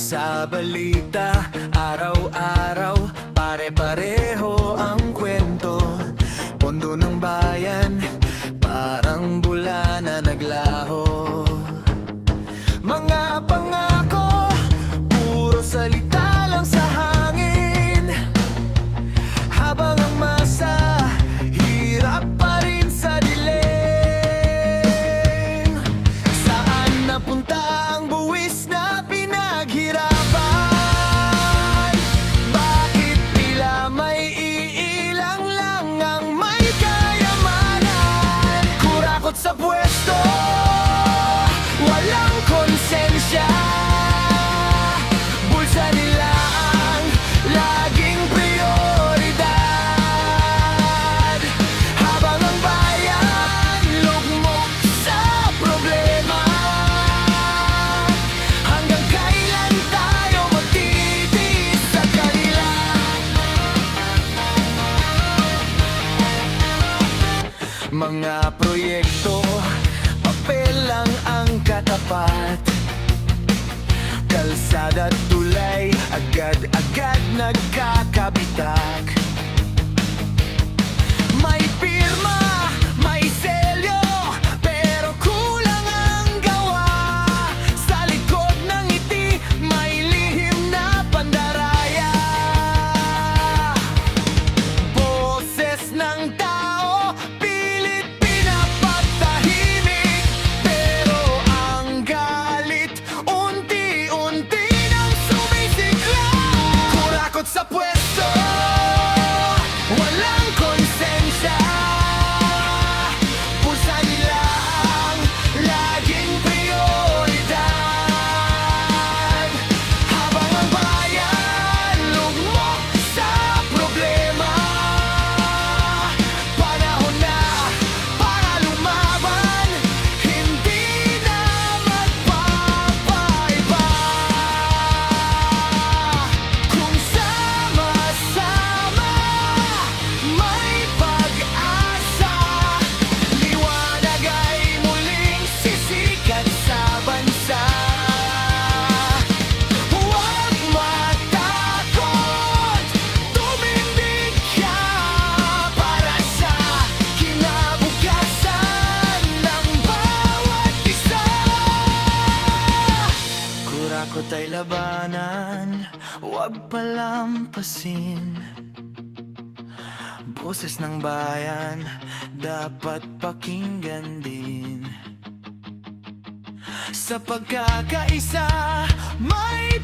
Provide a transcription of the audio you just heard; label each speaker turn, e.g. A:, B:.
A: Sa balita, araw-araw, pare-pareho ang kwento. Pondo ng bayan, parang bula na naglaho. Mga pangako, puro salita lang sa hangin. Habang ang masa, hirap pa rin sa dilim. Saan napunta ang buwis na pinaghirapan? Bakit tila may iilang lang ang may kayamanan? Kurakot sa pwesto, walang konsensya. Bulsa nila ang laging prioridad. Habang ang bayan lugmok sa problema, hanggang kailan tayo magtitiis sa kanila? Mga proyekto, papel lang ang katapat. Kalsada at tulay, agad-agad nagkakabitak. May pirma, may selyo, pero kulang ang gawa. Sa likod ng ngiti, may lihim na pandaraya. Boses ng tao, pilit pinapatahimik, pero ang galit unti-unti nang sumisiklas. Kurakot sa pwesto, walang konsensya. Pusa nila ang laging prioridad. Habang ang bayan lugmok sa problema, panahon na para lumaban, hindi na magpapaiba. Kung sama-sama may pag-asa, liwanag ay muling sisikat sa bansa. Huwag matakot, tumindig ka para sa kinabukasan ng bawat isa. Kurakot ay labanan, huwag palampasin. Boses ng bayan, dapat pakinggan din. Sa pagkakaisa, may